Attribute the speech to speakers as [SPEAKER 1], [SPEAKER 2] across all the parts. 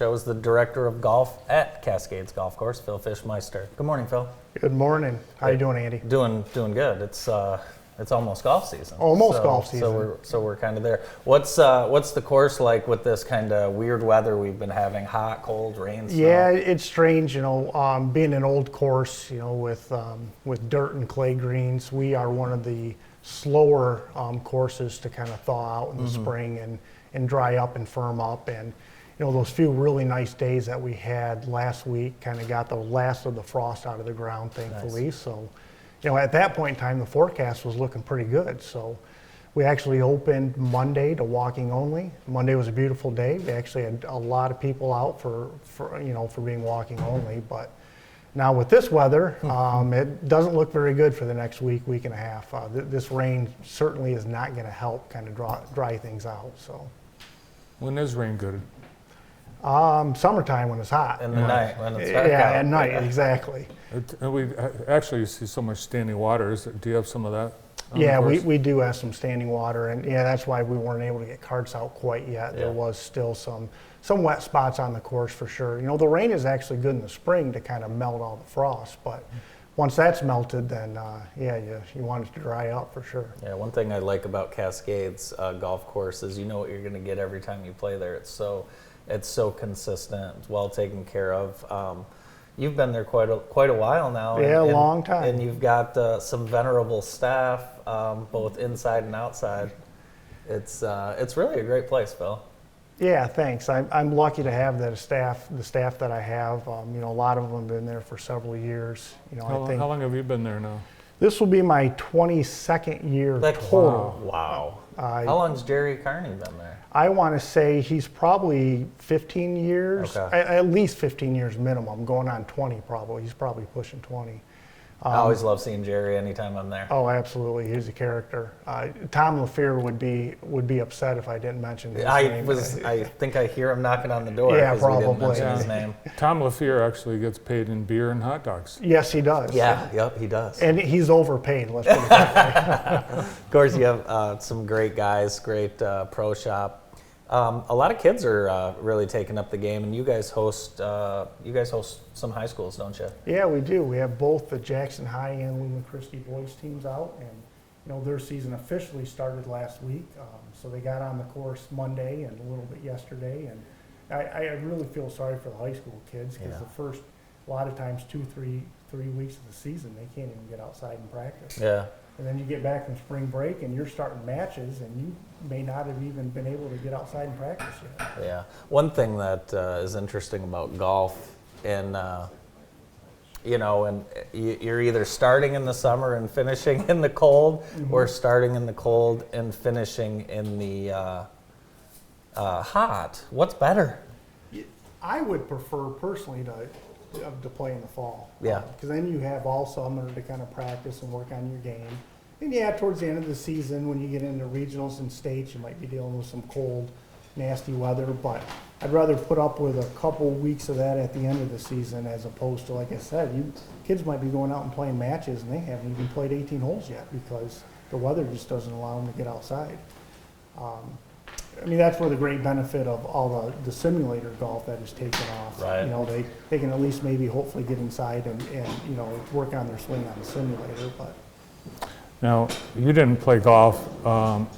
[SPEAKER 1] show is the Director of Golf at Cascades Golf Course, Phil Fischmeister. Good morning, Phil.
[SPEAKER 2] Good morning. How you doing, Andy?
[SPEAKER 1] Doing good. It's almost golf season.
[SPEAKER 2] Almost golf season.
[SPEAKER 1] So we're kind of there. What's the course like with this kind of weird weather we've been having? Hot, cold, rain, snow?
[SPEAKER 2] Yeah, it's strange. Being an old course, with dirt and clay greens, we are one of the slower courses to kind of thaw out in the spring and dry up and firm up. And those few really nice days that we had last week kind of got the last of the frost out of the ground, thankfully. Nice. So, at that point in time, the forecast was looking pretty good. So we actually opened Monday to walking only. Monday was a beautiful day. We actually had a lot of people out for being walking only. But now with this weather, it doesn't look very good for the next week and a half. This rain certainly is not going to help kind of dry things out. So.
[SPEAKER 3] When is rain good?
[SPEAKER 2] Summertime when it's hot.
[SPEAKER 1] In the night when it's dark out.
[SPEAKER 2] Yeah, at night, exactly.
[SPEAKER 3] We actually see so much standing water. Do you have some of that?
[SPEAKER 2] Yeah, we do have some standing water, and that's why we weren't able to get carts out quite yet.
[SPEAKER 1] Yeah.
[SPEAKER 2] There was still some wet spots on the course for sure. The rain is actually good in the spring to kind of melt all the frost, but once that's melted, then you want it to dry up for sure.
[SPEAKER 1] Yeah, one thing I like about Cascades golf course is what you're going to get every time you play there. It's so consistent. It's well taken care of. You've been there quite a while now.
[SPEAKER 2] Yeah, a long time.
[SPEAKER 1] And you've got some venerable staff, both inside and outside. It's really a great place, Phil.
[SPEAKER 2] Yeah, thanks. I'm lucky to have the staff that I have. A lot of them have been there for several years.
[SPEAKER 3] How long have you been there now?
[SPEAKER 2] This will be my 22nd year total.
[SPEAKER 1] Wow. How long's Jerry Carney been there?
[SPEAKER 2] I want to say he's probably 15 years,
[SPEAKER 1] okay.
[SPEAKER 2] At least 15 years minimum, going on 20 probably. He's probably pushing 20.
[SPEAKER 1] I always love seeing Jerry anytime I'm there.
[SPEAKER 2] Oh, absolutely. He's a character. Tom LaFear would be upset if I didn't mention his name.
[SPEAKER 1] I think I hear him knocking on the door.
[SPEAKER 2] Yeah,
[SPEAKER 1] probably. We didn't
[SPEAKER 2] probably.
[SPEAKER 1] mention his name.
[SPEAKER 3] Tom LaFear actually gets paid in beer and hot dogs.
[SPEAKER 2] Yes, he does.
[SPEAKER 1] Yeah, yep, he does.
[SPEAKER 2] And he's overpaid, let's put it that way.
[SPEAKER 1] Of course, you have some great guys, great pro shop. A lot of kids are really taking up the game, and you guys host some high schools, don't you?
[SPEAKER 2] Yeah, we do. We have both the Jackson High and Lehman Christie boys teams out, and their season officially started last week. So they got on the course Monday and a little bit yesterday, and I really feel sorry for the high school kids because the first, a lot of times 2-3 weeks of the season they can't even get outside and practice.
[SPEAKER 1] Yeah.
[SPEAKER 2] And then you get back from spring break and you're starting matches and you may not have even been able to get outside and practice yet.
[SPEAKER 1] Yeah. One thing that is interesting about golf, and you're either starting in the summer and finishing in the cold, or starting in the cold and finishing in the hot. What's better?
[SPEAKER 2] I would prefer personally to play in the fall.
[SPEAKER 1] Yeah.
[SPEAKER 2] Because then you have all summer to kind of practice and work on your game. And towards the end of the season, when you get into regionals and states, you might be dealing with some cold, nasty weather. But I'd rather put up with a couple weeks of that at the end of the season as opposed to, like I said, kids might be going out and playing matches and they haven't even played 18 holes yet because the weather just doesn't allow them to get outside. That's where the great benefit of all the simulator golf that is taken off.
[SPEAKER 1] Right.
[SPEAKER 2] They can at least maybe hopefully get inside and work on their swing on the simulator. But
[SPEAKER 3] Now, you didn't play golf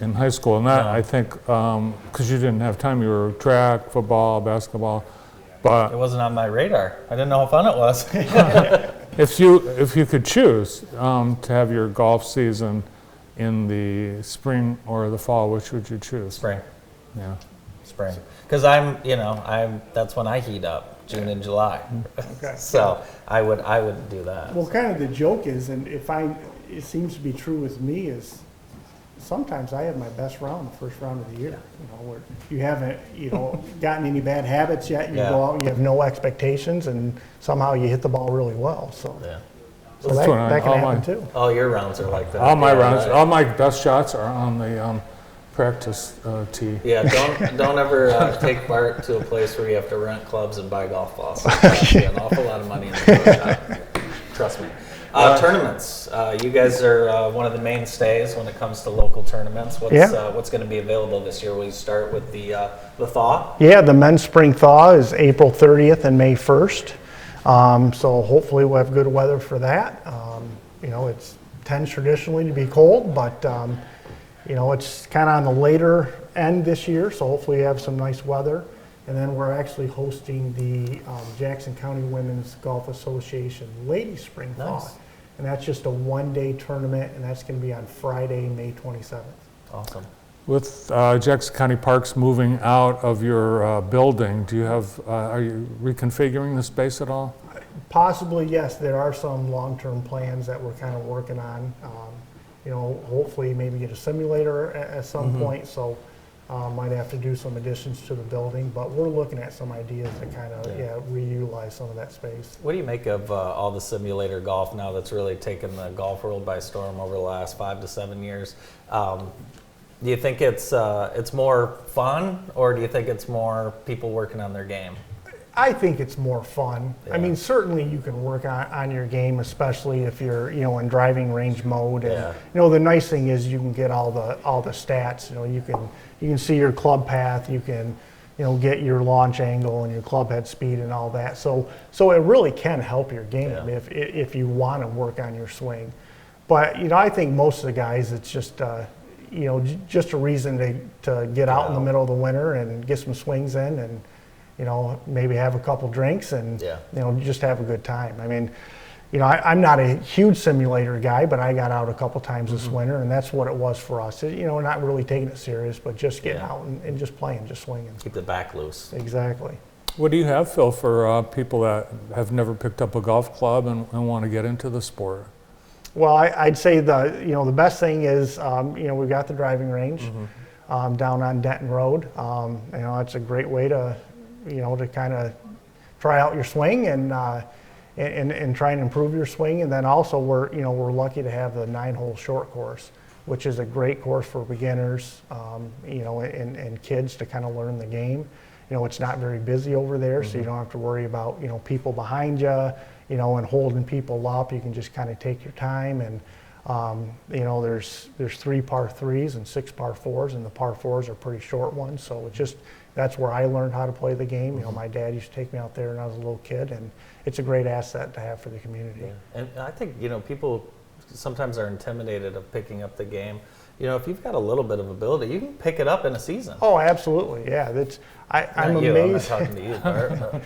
[SPEAKER 3] in high school, and that, I think, because you didn't have time. You were track, football, basketball, but
[SPEAKER 1] it wasn't on my radar. I didn't know how fun it was.
[SPEAKER 3] if you could choose to have your golf season in the spring or the fall, which would you choose?
[SPEAKER 1] Spring.
[SPEAKER 3] Yeah.
[SPEAKER 1] Spring. Because that's when I heat up, June and July.
[SPEAKER 2] Okay.
[SPEAKER 1] So I would do that.
[SPEAKER 2] Well, kind of the joke is, and it seems to be true with me, is sometimes I have my best round the first round of the year. Where you haven't gotten any bad habits yet. You go out and you have no expectations, and somehow you hit the ball really well. So.
[SPEAKER 1] Yeah.
[SPEAKER 2] So that can happen too.
[SPEAKER 1] All your rounds are like that.
[SPEAKER 3] All my rounds,
[SPEAKER 1] right.
[SPEAKER 3] all my best shots are on the practice tee.
[SPEAKER 1] Yeah, don't ever take Bart to a place where you have to rent clubs and buy golf balls. That's an awful lot of money in the pro shop. Trust me. Tournaments. You guys are one of the mainstays when it comes to local tournaments. What's going to be available this year? Will you start with the thaw?
[SPEAKER 2] Yeah, the men's spring thaw is April 30th and May 1st. So hopefully we'll have good weather for that. It tends traditionally to be cold, but it's kind of on the later end this year, so hopefully we have some nice weather. And then we're actually hosting the Jackson County Women's Golf Association Ladies Spring Thaw.
[SPEAKER 1] Nice.
[SPEAKER 2] And that's just a one-day tournament, and that's going to be on Friday, May 27th.
[SPEAKER 1] Awesome.
[SPEAKER 3] With Jackson County Parks moving out of your building, are you reconfiguring the space at all?
[SPEAKER 2] Possibly, yes. There are some long-term plans that we're kind of working on. Hopefully maybe get a simulator at some point, so might have to do some additions to the building, but we're looking at some ideas to kind of reutilize some of that space.
[SPEAKER 1] What do you make of all the simulator golf now that's really taken the golf world by storm over the last 5 to 7 years? Do you think it's more fun, or do you think it's more people working on their game?
[SPEAKER 2] I think it's more fun.
[SPEAKER 1] Yeah.
[SPEAKER 2] I mean, certainly you can work on your game, especially if you're, in driving range mode. And, the nice thing is you can get all the stats. You can see your club path. You can, get your launch angle and your club head speed and all that. So it really can help your game if you want to work on your swing. But I think most of the guys, it's just just a reason to get out in the middle of the winter and get some swings in and. Maybe have a couple drinks and, just have a good time. I mean, I'm not a huge simulator guy, but I got out a couple times this winter, and that's what it was for us. Not really taking it serious, but just getting out and just playing, just swinging.
[SPEAKER 1] Keep the back loose.
[SPEAKER 2] Exactly.
[SPEAKER 3] What do you have, Phil, for people that have never picked up a golf club and want to get into the sport?
[SPEAKER 2] Well, I'd say the best thing is, we've got the driving range down on Denton Road. It's a great way to kind of try out your swing and try and improve your swing. And then also we're lucky to have the 9-hole short course, which is a great course for beginners, and kids to kind of learn the game. It's not very busy over there, so you don't have to worry about, people behind you, and holding people up. You can just kind of take your time. And, there's 3 par 3s and 6 par 4s, and the par 4s are pretty short ones. So that's where I learned how to play the game. My dad used to take me out there when I was a little kid, and it's a great asset to have for the community.
[SPEAKER 1] Yeah. And I think, people sometimes are intimidated of picking up the game. If you've got a little bit of ability, you can pick it up in a season.
[SPEAKER 2] Oh, absolutely, yeah. I'm amazed.
[SPEAKER 1] I'm not talking to you, Bart.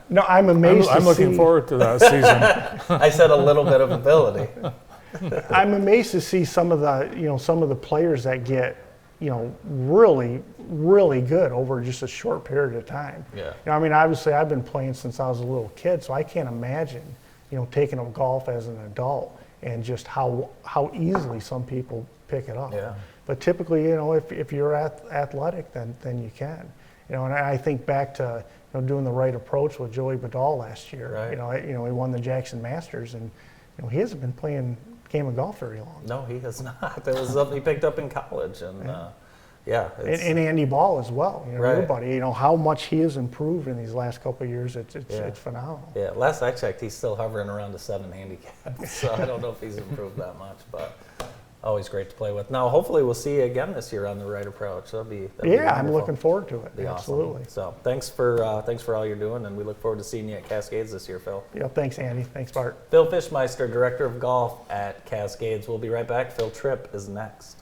[SPEAKER 2] No, I'm amazed.
[SPEAKER 3] I'm looking forward to that season.
[SPEAKER 1] I said a little bit of ability.
[SPEAKER 2] I'm amazed to see some of the players that get really, really good over just a short period of time.
[SPEAKER 1] Yeah.
[SPEAKER 2] Obviously I've been playing since I was a little kid, so I can't imagine, taking up golf as an adult and just how easily some people pick it up.
[SPEAKER 1] Yeah.
[SPEAKER 2] But typically, if you're athletic, then you can. And I think back to doing the right approach with Joey Badal last year.
[SPEAKER 1] Right.
[SPEAKER 2] He won the Jackson Masters, and he hasn't been playing game of golf very long.
[SPEAKER 1] No, he has not. It was something he picked up in college, and
[SPEAKER 2] and Andy Ball as well.
[SPEAKER 1] Right.
[SPEAKER 2] Everybody, how much he has improved in these last couple of years. It's phenomenal.
[SPEAKER 1] Yeah, last I checked, he's still hovering around a 7 handicap. So I don't know if he's improved that much, but always great to play with. Now, hopefully, we'll see you again this year on the right approach. That'd be
[SPEAKER 2] I'm looking forward to it.
[SPEAKER 1] Be
[SPEAKER 2] Absolutely.
[SPEAKER 1] Awesome. So thanks for all you're doing, and we look forward to seeing you at Cascades this year, Phil.
[SPEAKER 2] Yeah, thanks, Andy. Thanks, Bart.
[SPEAKER 1] Phil Fischmeister, Director of Golf at Cascades. We'll be right back. Phil Tripp is next.